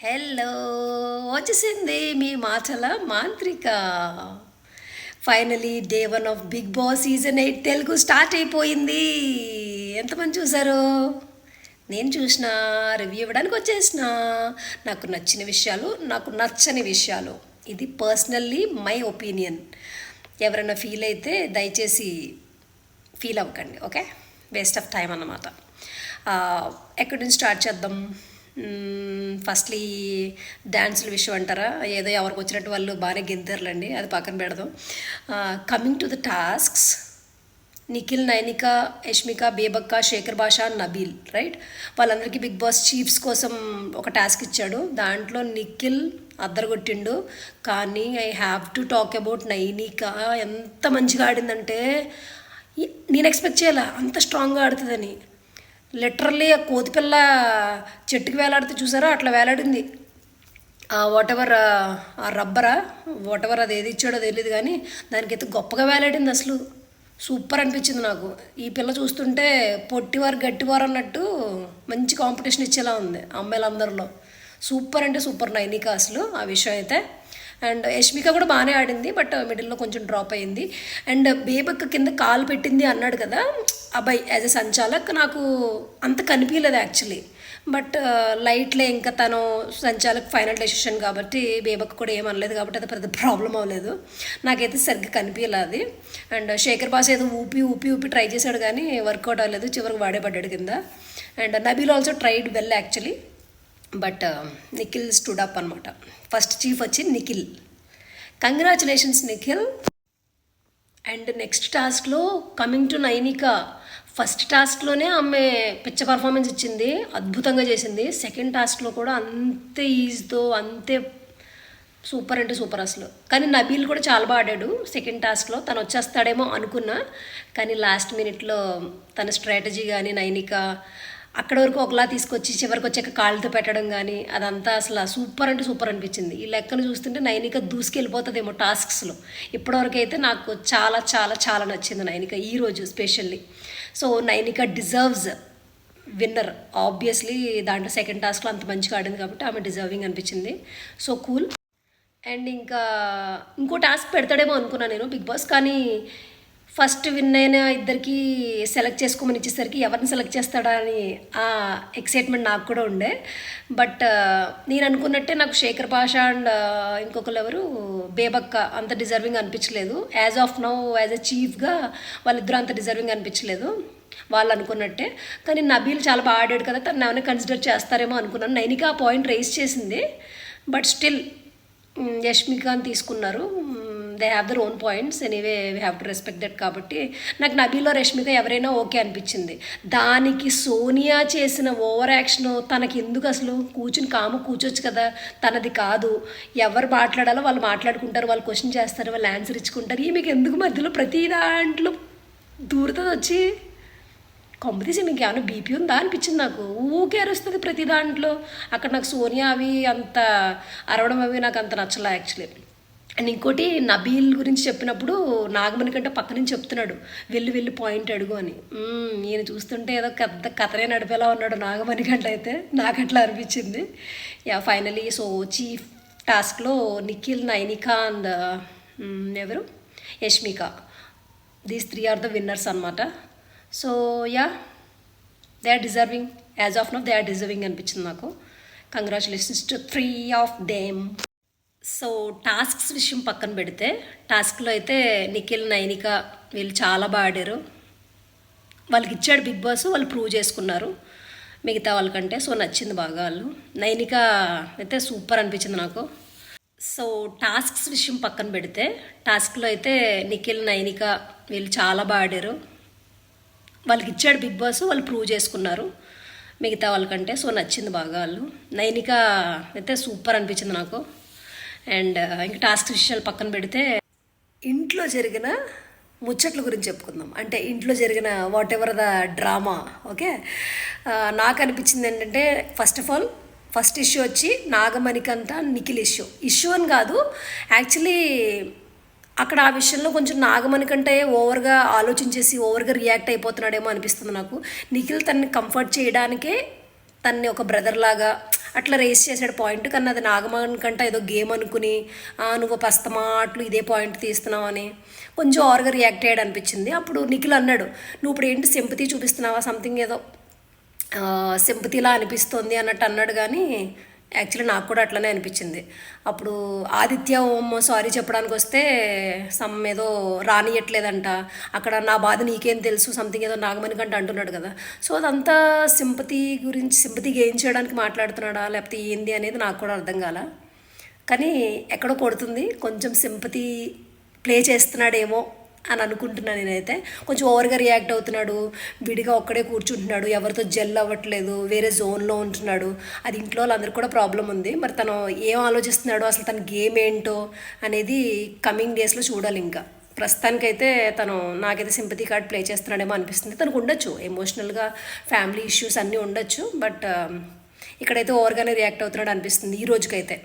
Hello, వచ్చేసింది మీ మాటల మాంత్రిక. Finally day 1 of Bigg Boss season 8 Telugu start అయిపోయింది. ఎంతమంది చూసారు? నేను చూసిన, రివ్యూ ఇవ్వడానికి వచ్చేసిన. నాకు నచ్చిన విషయాలు, నాకు నచ్చని విషయాలు. ఇది పర్సనల్లీ మై ఒపీనియన్. ఎవరైనా ఫీల్ అయితే దయచేసి ఫీల్ అవ్వకండి, ఓకే? వేస్ట్ ఆఫ్ టైం అన్నమాట. ఎక్కడి నుంచి స్టార్ట్ చేద్దాం? ఫస్ట్లీ డ్యాన్సుల విషయం అంటారా? ఏదో ఎవరికి వచ్చినట్టు వాళ్ళు బాగానే గెంతారులండి, అది పక్కన పెడదాం. Coming to the tasks, Nikhil, Nainika, Yashmika, Bebakka, Shekhar Basha, Nabeel, right? వాళ్ళందరికీ బిగ్ బాస్ చీఫ్స్ కోసం ఒక టాస్క్ ఇచ్చాడు. దాంట్లో నిఖిల్ అద్దరగొట్టిండు. కానీ I have to talk about Nainika. ఎంత మంచిగా ఆడిందంటే నేను ఎక్స్పెక్ట్ చేయాల అంత స్ట్రాంగ్గా ఆడుతుందని. లిటరల్లీ ఆ కోతిపిల్ల చెట్టుకి వేలాడితే చూసారా, అట్లా వేలాడింది. వాట్ ఎవర్ ఆ రబ్బరా, వాట్ ఎవర్ అది ఏది ఇచ్చాడో తెలియదు, కానీ దానికైతే గొప్పగా వేలాడింది. అసలు సూపర్ అనిపించింది నాకు. ఈ పిల్ల చూస్తుంటే పొట్టివారు గట్టివారు అన్నట్టు మంచి కాంపిటీషన్ ఇచ్చేలా ఉంది అమ్మాయిలందరిలో. సూపర్ అంటే సూపర్ నైనిక అసలు ఆ విషయం అయితే. అండ్ యష్మిక కూడా బాగానే ఆడింది, బట్ మిడిల్లో కొంచెం డ్రాప్ అయింది. అండ్ బేబక్క కింద కాలు పెట్టింది అన్నాడు కదా అబ్బాయి, యాజ్ ఎ సంచాలక్ నాకు అంత కనిపించలేదు యాక్చువల్లీ. బట్ లైట్లే, ఇంకా తను సంచాలక్ ఫైనల్ డెసిషన్ కాబట్టి బేబక్క కూడా ఏమనలేదు కాబట్టి అది పెద్ద ప్రాబ్లం అవ్వలేదు. నాకైతే సరిగ్గా కనిపించలేదు అది. అండ్ శేఖర్ బాస్ ఏదో ఊపి ఊపి ఊపి ట్రై చేశాడు కానీ వర్కౌట్ అవ్వలేదు, చివరికి వాడే పడ్డాడు కింద. And Nabeel also tried well actually, but Nikhil stood up అనమాట. ఫస్ట్ చీఫ్ వచ్చి Nikhil. Congratulations Nikhil. And next టాస్క్లో కమింగ్ టు నైనిక. ఫస్ట్ టాస్క్లోనే ఆమె పిచ్చ పర్ఫార్మెన్స్ ఇచ్చింది, అద్భుతంగా చేసింది. సెకండ్ టాస్క్లో కూడా అంతే ఈజీతో, అంతే సూపర్ అంటే సూపర్ అసలు. కానీ నబీల్ కూడా చాలా బాగా ఆడాడు సెకండ్ టాస్క్లో. తను వచ్చేస్తాడేమో అనుకున్నా, కానీ లాస్ట్ మినిట్లో తన స్ట్రాటజీ కానీ నైనిక అక్కడ వరకు ఒకలా తీసుకొచ్చి చివరికి వచ్చాక కాళ్ళతో పెట్టడం కానీ అదంతా అసలు సూపర్ అంటే సూపర్ అనిపించింది. ఈ లెక్కను చూస్తుంటే నైనిక దూసుకెళ్ళిపోతుందేమో టాస్క్స్లో. ఇప్పటివరకు అయితే నాకు చాలా చాలా చాలా నచ్చింది నైనిక ఈరోజు specially. So Nainika deserves winner obviously. దాంట్లో సెకండ్ టాస్క్లో అంత మంచిగా ఆడింది కాబట్టి ఆమె డిజర్వింగ్ అనిపించింది. So cool. అండ్ ఇంకా ఇంకో టాస్క్ పెడతాడేమో అనుకున్నాను నేను బిగ్ బాస్, కానీ ఫస్ట్ విన్ అయిన ఇద్దరికి సెలెక్ట్ చేసుకోమని ఇచ్చేసరికి ఎవరిని సెలెక్ట్ చేస్తాడా అని ఆ ఎక్సైట్మెంట్ నాకు కూడా ఉండే. బట్ నేను అనుకున్నట్టే నాకు శేఖర్ భాష అండ్ ఇంకొకరు ఎవరు బేబక్క అంత డిజర్వింగ్ అనిపించలేదు. As of now as a చీఫ్గా వాళ్ళిద్దరూ అంత డిజర్వింగ్ అనిపించలేదు వాళ్ళు అనుకున్నట్టే. కానీ నబీల్ చాలా బాగా ఆడాడు కదా, తను ఏమైనా కన్సిడర్ చేస్తారేమో అనుకున్నాను. నైనిక ఆ పాయింట్ రైజ్ చేసింది, బట్ స్టిల్ యష్మికాని తీసుకున్నారు. They have their own points, anyway we have to respect that. కాబట్టి నాకు నబీల్లో రష్మిక ఎవరైనా ఓకే అనిపించింది. దానికి సోనియా చేసిన ఓవర్ యాక్షన్ తనకి ఎందుకు? అసలు కూర్చుని కూర్చోవచ్చు కదా, తనది కాదు. ఎవరు మాట్లాడాలో వాళ్ళు మాట్లాడుకుంటారు, వాళ్ళు క్వశ్చన్ చేస్తారు, వాళ్ళు ఆన్సర్ ఇచ్చుకుంటారు. మీకు ఎందుకు మధ్యలో ప్రతి దాంట్లో దూరుతుంది వచ్చి? కొంపతీసి మీకు ఏమైనా బీపీ ఉందా అనిపించింది నాకు. ఊకే అరుస్తుంది ప్రతి దాంట్లో. అక్కడ నాకు సోనియా అవి అంత అరవడం అవి నాకు అంత నచ్చలే యాక్చువల్లీ. అండ్ ఇంకోటి నబీల్ గురించి చెప్పినప్పుడు నాగమణి కంటే పక్క నుంచి చెప్తున్నాడు, వెళ్ళి వెళ్ళి పాయింట్ అడుగు అని. ఈయన చూస్తుంటే ఏదో పెద్ద కథనే నడిపేలా ఉన్నాడు నాగమణి కంటే, అయితే నాకు అట్లా అనిపించింది. యా ఫైనలీ సో చీఫ్ టాస్క్లో నిఖిల్, నైనిక అండ్ ఎవరు Yashmika, these 3 are the winners అనమాట. So yeah, they are deserving. As of now they are deserving అనిపించింది నాకు. Congratulations to 3 of them. So tasks విషయం పక్కన పెడితే, టాస్క్లో అయితే నిఖిల్, నైనిక వీళ్ళు చాలా బాగా ఆడారు. వాళ్ళకి ఇచ్చాడు బిగ్ బాస్, వాళ్ళు ప్రూవ్ చేసుకున్నారు మిగతా వాళ్ళకంటే. సో నచ్చింది బాగా వాళ్ళు. నైనిక అయితే సూపర్ అనిపించింది నాకు. సో టాస్క్స్ విషయం పక్కన పెడితే, టాస్క్లో అయితే నిఖిల్, నైనిక వీళ్ళు చాలా బాగా ఆడారు. వాళ్ళకి ఇచ్చాడు బిగ్ బాస్, వాళ్ళు ప్రూవ్ చేసుకున్నారు మిగతా వాళ్ళకంటే. సో నచ్చింది బాగా వాళ్ళు. నైనిక అయితే సూపర్ అనిపించింది నాకు. అండ్ ఇంకా టాస్క్ విషయాలు పక్కన పెడితే, ఇంట్లో జరిగిన ముచ్చట్ల గురించి చెప్పుకుందాం. అంటే ఇంట్లో జరిగిన what ever the drama, okay. నాకు అనిపించింది ఏంటంటే, first of all first issue వచ్చి నాగమణికంత నిఖిల్ ఇష్యూ అని కాదు యాక్చువల్లీ. అక్కడ ఆ విషయంలో కొంచెం నాగమణి కంటే ఓవర్గా ఆలోచించేసి ఓవర్గా రియాక్ట్ అయిపోతున్నాడేమో అనిపిస్తుంది నాకు. నిఖిల్ తనని కంఫర్ట్ చేయడానికే తన్ని ఒక బ్రదర్ లాగా అట్లా రేస్ చేసాడు పాయింట్. కానీ అది నాగమణి కంట ఏదో గేమ్ అనుకుని నువ్వు పస్తమాట్లు ఇదే పాయింట్ తీస్తున్నావు అని కొంచెం ఓవర్గా రియాక్ట్ అయ్యాడు అనిపించింది. అప్పుడు నిఖిల్ అన్నాడు, నువ్వు ఇప్పుడు ఏంటి సింపతి చూపిస్తున్నావా, సంథింగ్ ఏదో సింపతిలా అనిపిస్తుంది అన్నట్టు అన్నాడు. కానీ యాక్చువల్లీ నాకు కూడా అట్లనే అనిపించింది. అప్పుడు ఆదిత్య ఓం సారీ చెప్పడానికి వస్తే సమ్ ఏదో రానియట్లేదంట, అక్కడ నా బాధ నీకేం తెలుసు సంథింగ్ ఏదో నాగమణి కంటే అంటున్నాడు కదా. సో అదంతా సింపతి గురించి, సింపతి గెయిన్ చేయడానికి మాట్లాడుతున్నాడా లేకపోతే ఏంది అనేది నాకు కూడా అర్థం కాల. కానీ ఎక్కడో కొడుతుంది, కొంచెం సింపతి ప్లే చేస్తున్నాడేమో అని అనుకుంటున్నాను నేనైతే. కొంచెం ఓవర్గా రియాక్ట్ అవుతున్నాడు, విడిగా ఒక్కడే కూర్చుంటున్నాడు, ఎవరితో జెల్ అవ్వట్లేదు, వేరే జోన్లో ఉంటున్నాడు. అది ఇంట్లో వాళ్ళందరికీ కూడా ప్రాబ్లం ఉంది. మరి తను ఏం ఆలోచిస్తున్నాడో, అసలు తన గేమ్ ఏంటో అనేది కమింగ్ డేస్లో చూడాలి. ఇంకా ప్రస్తుతానికైతే తను నాకైతే సింపతి కార్డ్ ప్లే చేస్తున్నాడేమో అనిపిస్తుంది. తనకు ఉండొచ్చు ఎమోషనల్గా, ఫ్యామిలీ ఇష్యూస్ అన్నీ ఉండొచ్చు, బట్ ఇక్కడైతే ఓవర్గానే రియాక్ట్ అవుతున్నాడు అనిపిస్తుంది ఈ రోజుకైతే.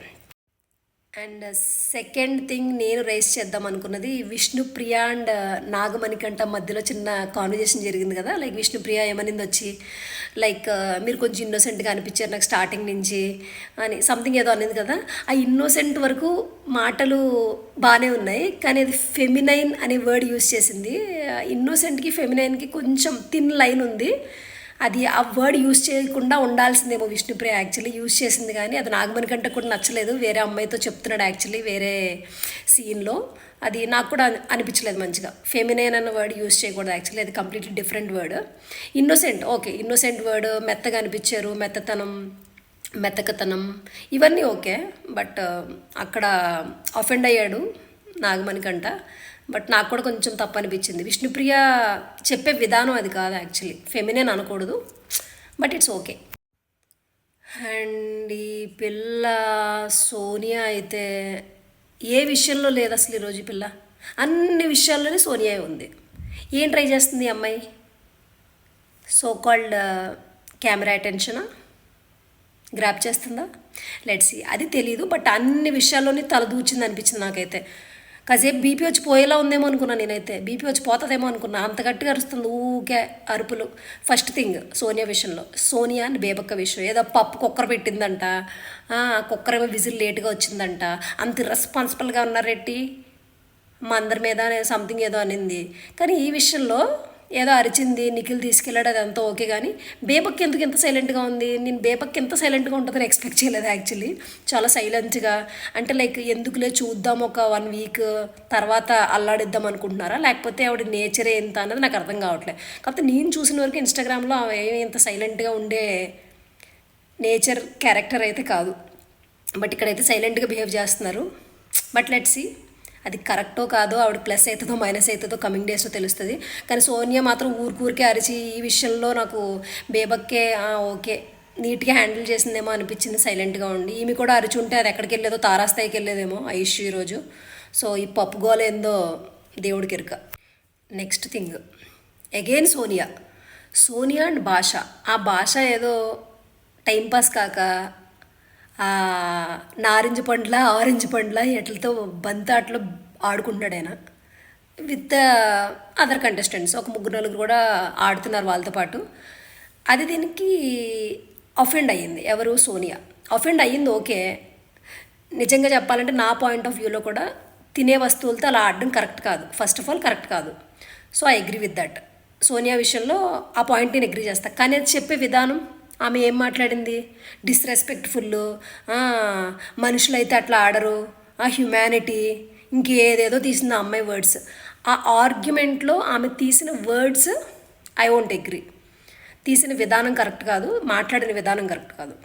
అండ్ సెకండ్ థింగ్ నేను రైస్ చేద్దాం అనుకున్నది, విష్ణుప్రియ అండ్ నాగమణి కంట మధ్యలో చిన్న కాన్వర్జేషన్ జరిగింది కదా. లైక్ విష్ణుప్రియ ఏమనింది వచ్చి, లైక్ మీరు కొంచెం ఇన్నోసెంట్గా అనిపించారు నాకు స్టార్టింగ్ నుంచి అని సంథింగ్ ఏదో అనింది కదా. ఆ ఇన్నోసెంట్ వరకు మాటలు బాగానే ఉన్నాయి, కానీ అది ఫెమినైన్ అనే వర్డ్ యూజ్ చేసింది. ఇన్నోసెంట్కి ఫెమినైన్కి కొంచెం థిన్ లైన్ ఉంది. అది ఆ వర్డ్ యూజ్ చేయకుండా ఉండాల్సిందేమో విష్ణుప్రియ యాక్చువల్లీ యూజ్ చేసింది. కానీ అది నాగమణి కంటే కూడా నచ్చలేదు, వేరే అమ్మాయితో చెప్తున్నాడు యాక్చువల్లీ వేరే సీన్లో. అది నాకు కూడా అనిపించలేదు మంచిగా. ఫెమినైన్ అన్న వర్డ్ యూజ్ చేయకూడదు యాక్చువల్లీ, అది completely different word. Innocent okay, innocent word, మెత్తగా అనిపించారు, మెత్తకతనం ఇవన్నీ ఓకే. బట్ అక్కడ అఫెండ్ అయ్యాడు నాగమణి కంట. బట్ నాకు కూడా కొంచెం తప్పు అనిపించింది. విష్ణుప్రియ చెప్పే విధానం అది కాదు యాక్చువల్లీ, ఫెమినైన్ అనకూడదు, బట్ ఇట్స్ ఓకే. అండ్ ఈ పిల్ల సోనియా అయితే ఏ విషయంలో లేదు అసలు ఈరోజు. ఈ పిల్ల అన్ని విషయాల్లోనే సోనియా ఉంది. ఏం ట్రై చేస్తుంది ఈ అమ్మాయి? సో కాల్డ్ కెమెరా అటెన్షనా గ్రాప్ చేస్తుందా? లెట్స్ సీ, అది తెలీదు. బట్ అన్ని విషయాల్లోనే తలదూచింది అనిపించింది నాకైతే. కాసేపు బీపీ వచ్చి పోయేలా ఉందేమో అనుకున్నా నేనైతే, బీపీ వచ్చి పోతుందేమో అనుకున్నా, అంత గట్టిగా అరుస్తుంది ఊకే అరుపులు. ఫస్ట్ థింగ్ సోనియా విషయంలో, సోనియా అండ్ బేబక్క విషయం, ఏదో పప్పు కుక్కర్ పెట్టిందంట, కుక్కర్ ఏమో విజిల్ లేట్గా వచ్చిందంట, అంత ఇర్రెస్పాన్సిబుల్గా ఉన్నారెట్టి మా అందరి మీద సంథింగ్ ఏదో అనింది. కానీ ఈ విషయంలో ఏదో అరిచింది, నిఖిల్ తీసుకెళ్ళాడు, అదంతా ఓకే. కానీ బేబక్ ఎందుకు ఎంత సైలెంట్గా ఉంది? నేను బేబక్ ఎంత సైలెంట్గా ఉంటుందని ఎక్స్పెక్ట్ చేయలేదు యాక్చువల్లీ. చాలా సైలెంట్గా, అంటే లైక్ ఎందుకులే చూద్దాం ఒక 1 వీక్ తర్వాత అల్లాడిద్దాం అనుకుంటున్నారా, లేకపోతే ఆవిడ నేచరే ఎంత అన్నది నాకు అర్థం కావట్లేదు. కాకపోతే నేను చూసిన వరకు ఇన్స్టాగ్రామ్లో ఇంత సైలెంట్గా ఉండే నేచర్ క్యారెక్టర్ అయితే కాదు. బట్ ఇక్కడైతే సైలెంట్గా బిహేవ్ చేస్తున్నారు. బట్ లెట్స్ సీ అది కరెక్టో కాదో, ఆవిడ ప్లస్ అవుతుందో మైనస్ అవుతుందో కమింగ్ డేస్లో తెలుస్తుంది. కానీ సోనియా మాత్రం ఊరికే అరిచి ఈ విషయంలో నాకు బేబక్కే ఓకే నీట్గా హ్యాండిల్ చేసిందేమో అనిపించింది సైలెంట్గా ఉండి. ఈమె కూడా అరిచి ఉంటే అది ఎక్కడికి వెళ్ళేదో తారాస్థాయికి వెళ్ళేదేమో ఆ ఇష్యూ ఈరోజు. సో ఈ పప్పు గోల ఏందో దేవుడికి ఎరుక. Next thing again Sonia and భాష. ఆ భాష ఏదో టైంపాస్ కాక నారింజ పండ్ల ఆరెంజ్ పండ్ల ఎట్లతో బంతాట్లో ఆడుకుంటున్నాడు ఆయన విత్ అదర్ కంటెస్టెంట్స్. ఒక 3-4 కూడా ఆడుతున్నారు వాళ్ళతో పాటు. అది దీనికి అఫెండ్ అయ్యింది. ఎవరు? సోనియా అఫెండ్ అయ్యింది. ఓకే, నిజంగా చెప్పాలంటే నా పాయింట్ ఆఫ్ వ్యూలో కూడా తినే వస్తువులతో అలా ఆడడం కరెక్ట్ కాదు. ఫస్ట్ ఆఫ్ ఆల్ కరెక్ట్ కాదు. So I agree with that. Sonia విషయంలో ఆ పాయింట్ నేను అగ్రీ చేస్తాను. కానీ అది చెప్పే విధానం, ఆమె ఏం మాట్లాడింది? డిస్రెస్పెక్ట్ఫుల్, మనుషులైతే అట్లా ఆడరు, హ్యుమానిటీ, ఇంకేదేదో తీసింది ఆ అమ్మాయి వర్డ్స్. ఆ ఆర్గ్యుమెంట్లో ఆమె తీసిన వర్డ్స్ ఐ వోంట్ అగ్రీ. తీసిన విధానం కరెక్ట్ కాదు, మాట్లాడిన విధానం కరెక్ట్ కాదు.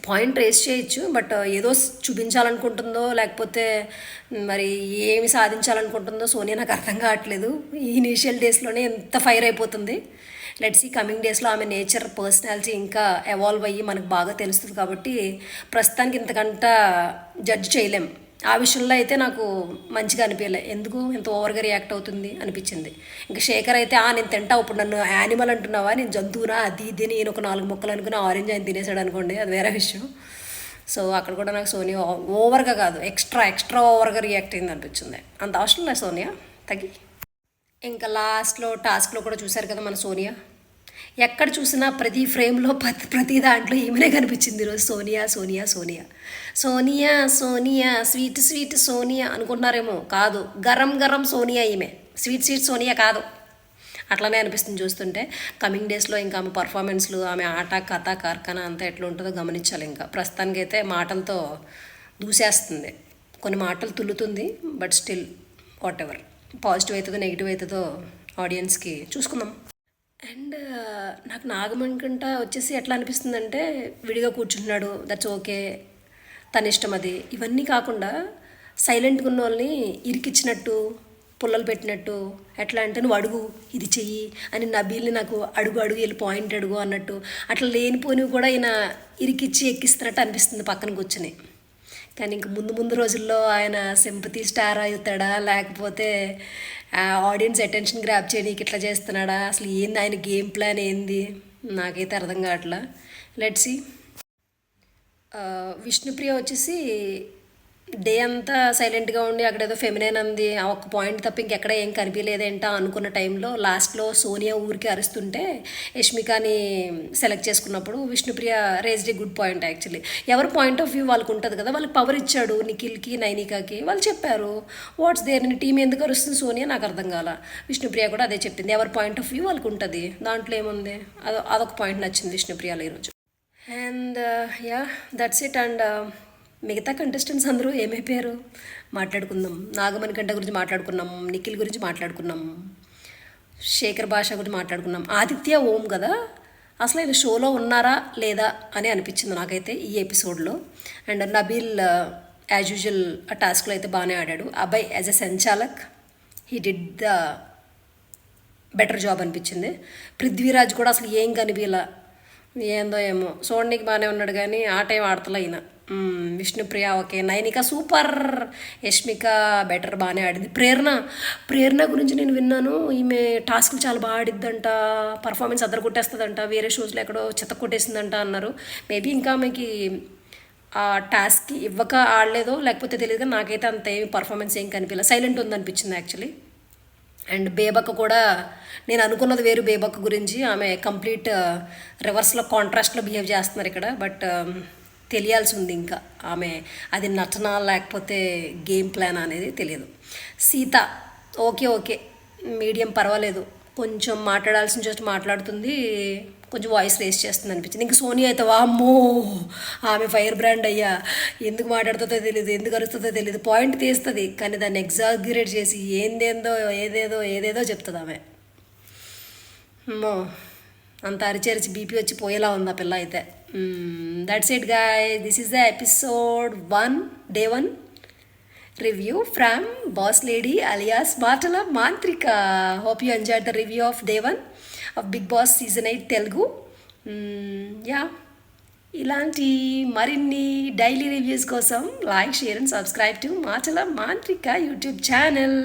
పాయింట్ రేస్ చేయొచ్చు, బట్ ఏదో చూపించాలనుకుంటుందో లేకపోతే మరి ఏమి సాధించాలనుకుంటుందో సోనియా నాకు అర్థం కావట్లేదు. ఈ ఇనీషియల్ డేస్లోనే ఎంత ఫైర్ అయిపోతుంది. లెట్స్ ఈ కమింగ్ డేస్లో ఆమె నేచర్, పర్సనాలిటీ ఇంకా ఎవాల్వ్ అయ్యి మనకు బాగా తెలుస్తుంది. కాబట్టి ప్రస్తుతానికి ఇంతకంట జడ్జ్ చేయలేం. ఆ విషయంలో అయితే నాకు మంచిగా అనిపించలే, ఎందుకు ఎంత ఓవర్గా రియాక్ట్ అవుతుంది అనిపించింది. ఇంకా శేఖర్ అయితే నేను తింటావు, ఇప్పుడు నన్ను యానిమల్ అంటున్నావా, నేను జంతువునా, అది ఇది నేను ఒక 4 ముక్కలు అనుకుని ఆరెంజ్ ఆయన తినేసాడు అనుకోండి, అది వేరే విషయం. సో అక్కడ కూడా నాకు సోనియా ఓవర్గా కాదు, ఎక్స్ట్రా ఓవర్గా రియాక్ట్ అయింది అనిపించింది. అంత అవసరం లేదు సోనియా, తగ్గి. ఇంకా లాస్ట్లో టాస్క్లో కూడా చూశారు కదా మన సోనియా ఎక్కడ చూసినా ప్రతి ఫ్రేమ్లో ప్రతి దాంట్లో ఈమెనే కనిపించింది ఈరోజు. సోనియా సోనియా సోనియా సోనియా సోనియా స్వీట్ స్వీట్ సోనియా అనుకుంటున్నారేమో, కాదు, గరం గరం సోనియా ఈమె, స్వీట్ స్వీట్ సోనియా కాదు. అట్లానే అనిపిస్తుంది చూస్తుంటే. కమింగ్ డేస్లో ఇంకా ఆమె పర్ఫార్మెన్స్లు, ఆమె ఆట కథ కార్ఖానా అంతా ఎట్లా ఉంటుందో గమనించాలి. ఇంకా ప్రస్తుతానికైతే మాటలతో దూసేస్తుంది, కొన్ని మాటలు తుల్లుతుంది, but still whatever, positive అవుతుందో నెగిటివ్ అవుతుందో ఆడియన్స్కి చూసుకుందాం. అండ్ నాకు నాగమణికంట వచ్చేసి ఎట్లా అనిపిస్తుందంటే, విడిగా కూర్చుంటున్నాడు, దట్స్ ఓకే, తన ఇష్టం అది. ఇవన్నీ కాకుండా సైలెంట్గా ఉన్న వాళ్ళని ఇరికిచ్చినట్టు, పుల్లలు పెట్టినట్టు, ఎట్లా అంటే నువ్వు అడుగు, ఇది చెయ్యి అని నబీల్ని నాకు అడుగు అడుగు వెళ్ళి పాయింట్ అడుగు అన్నట్టు, అట్లా లేనిపోనివి కూడా ఈయన ఇరికిచ్చి ఎక్కిస్తున్నట్టు అనిపిస్తుంది పక్కన కూర్చొని. కానీ ఇంక ముందు ముందు రోజుల్లో ఆయన సింపతి స్టార్ అవుతాడా, లేకపోతే ఆడియన్స్ అటెన్షన్ గ్రాప్ చేయడానికి ఇట్లా చేస్తున్నాడా, అసలు ఏంది ఆయన గేమ్ ప్లాన్ ఏంది, నాకైతే అర్థం కావట్లా. Let's see. విష్ణుప్రియ వచ్చేసి డే అంతా సైలెంట్గా ఉండి అక్కడ ఏదో ఫెమినైన్ అంది, ఆ ఒక్క పాయింట్ తప్ప ఇంకెక్కడ ఏం కనిపించలేదేంటా అనుకున్న టైంలో లాస్ట్లో సోనియా ఊరికి అరుస్తుంటే యష్మికాని సెలెక్ట్ చేసుకున్నప్పుడు Vishnupriya raised a good point actually. ఎవరి పాయింట్ ఆఫ్ వ్యూ వాళ్ళకు ఉంటుంది కదా, వాళ్ళకి పవర్ ఇచ్చాడు నిఖిల్కి నైనికాకి, వాళ్ళు చెప్పారు వాట్స్ దేర్, అని టీం ఎందుకు అరుస్తుంది సోనియా నాకు అర్థం కాల. విష్ణుప్రియ కూడా అదే చెప్పింది, ఎవరి పాయింట్ ఆఫ్ వ్యూ వాళ్ళకు ఉంటుంది, దాంట్లో ఏముంది, అదొక పాయింట్ నచ్చింది విష్ణుప్రియలో ఈరోజు. And yeah that's it. And మిగతా కంటెస్టెంట్స్ అందరూ ఏమైపోయారు మాట్లాడుకుందాం. నాగమణి కంట గురించి మాట్లాడుకున్నాం, నిఖిల్ గురించి మాట్లాడుకున్నాం, శేఖర్ భాష గురించి మాట్లాడుకున్నాం, ఆదిత్య ఓం కదా, అసలు ఆయన షోలో ఉన్నారా లేదా అని అనిపించింది నాకైతే ఈ ఎపిసోడ్లో. అండ్ నబీల్ యాజ్ యూజువల్ ఆ టాస్క్లో అయితే బాగానే ఆడాడు. Abhay as a sanchalak he did the better job అనిపించింది. పృథ్వీరాజ్ కూడా అసలు ఏం కనిపించలా, ఏందో ఏమో, చూడడానికి బాగానే ఉన్నాడు కానీ ఆట ఏం ఆడతలే అయినా. Vishnupriya okay, Nainika super, Yashmika better, బాగానే ఆడింది. ప్రేరణ గురించి నేను విన్నాను, ఈమె టాస్క్లు చాలా బాగా ఆడిద్దంట, పర్ఫార్మెన్స్ అద్దరు కొట్టేస్తుందంట, వేరే షోస్లో ఎక్కడో చెత్త కొట్టేసిందంట అన్నారు. మేబీ ఇంకా ఆమెకి ఆ టాస్క్కి ఇవ్వక ఆడలేదో లేకపోతే తెలియదు, కానీ నాకైతే అంత ఏమి పర్ఫార్మెన్స్ ఏం కనిపించలేదు, సైలెంట్ ఉందనిపించింది యాక్చువల్లీ. అండ్ బేబక్క కూడా నేను అనుకున్నది వేరు బేబక్క గురించి, ఆమె కంప్లీట్ రివర్స్లో కాంట్రాస్ట్లో బిహేవ్ చేస్తున్నారు ఇక్కడ. బట్ తెలియాల్సి ఉంది ఇంకా ఆమె అది నటన లేకపోతే గేమ్ ప్లాన్ అనేది తెలియదు. సీత ఓకే మీడియం పర్వాలేదు, కొంచెం మాట్లాడాల్సిన చోట మాట్లాడుతుంది, కొంచెం వాయిస్ రేస్ చేస్తుంది అనిపించింది. ఇంకా సోనియా అయితే వామ్మో, ఆమె ఫైర్ బ్రాండ్ అయ్యా, ఎందుకు మాట్లాడుతుందో తెలియదు, ఎందుకు అరుస్తుందో తెలియదు, పాయింట్ తీస్తుంది కానీ దాన్ని ఎగ్జాగ్యురేట్ చేసి ఏదేదో చెప్తుంది ఆమె. అమ్మో, అంత అరిచి బీపీ వచ్చి పోయేలా ఉంది ఆ పిల్ల అయితే. That's it guys, this is the episode 1 day 1 review from boss lady alias Matala Mantrika. Hope you enjoyed the review of day 1 of Big Boss season 8 Telugu. Yeah, ఇలాంటి మరిన్ని డైలీ రివ్యూస్ కోసం like, share and subscribe to మాటల మాంత్రిక YouTube channel.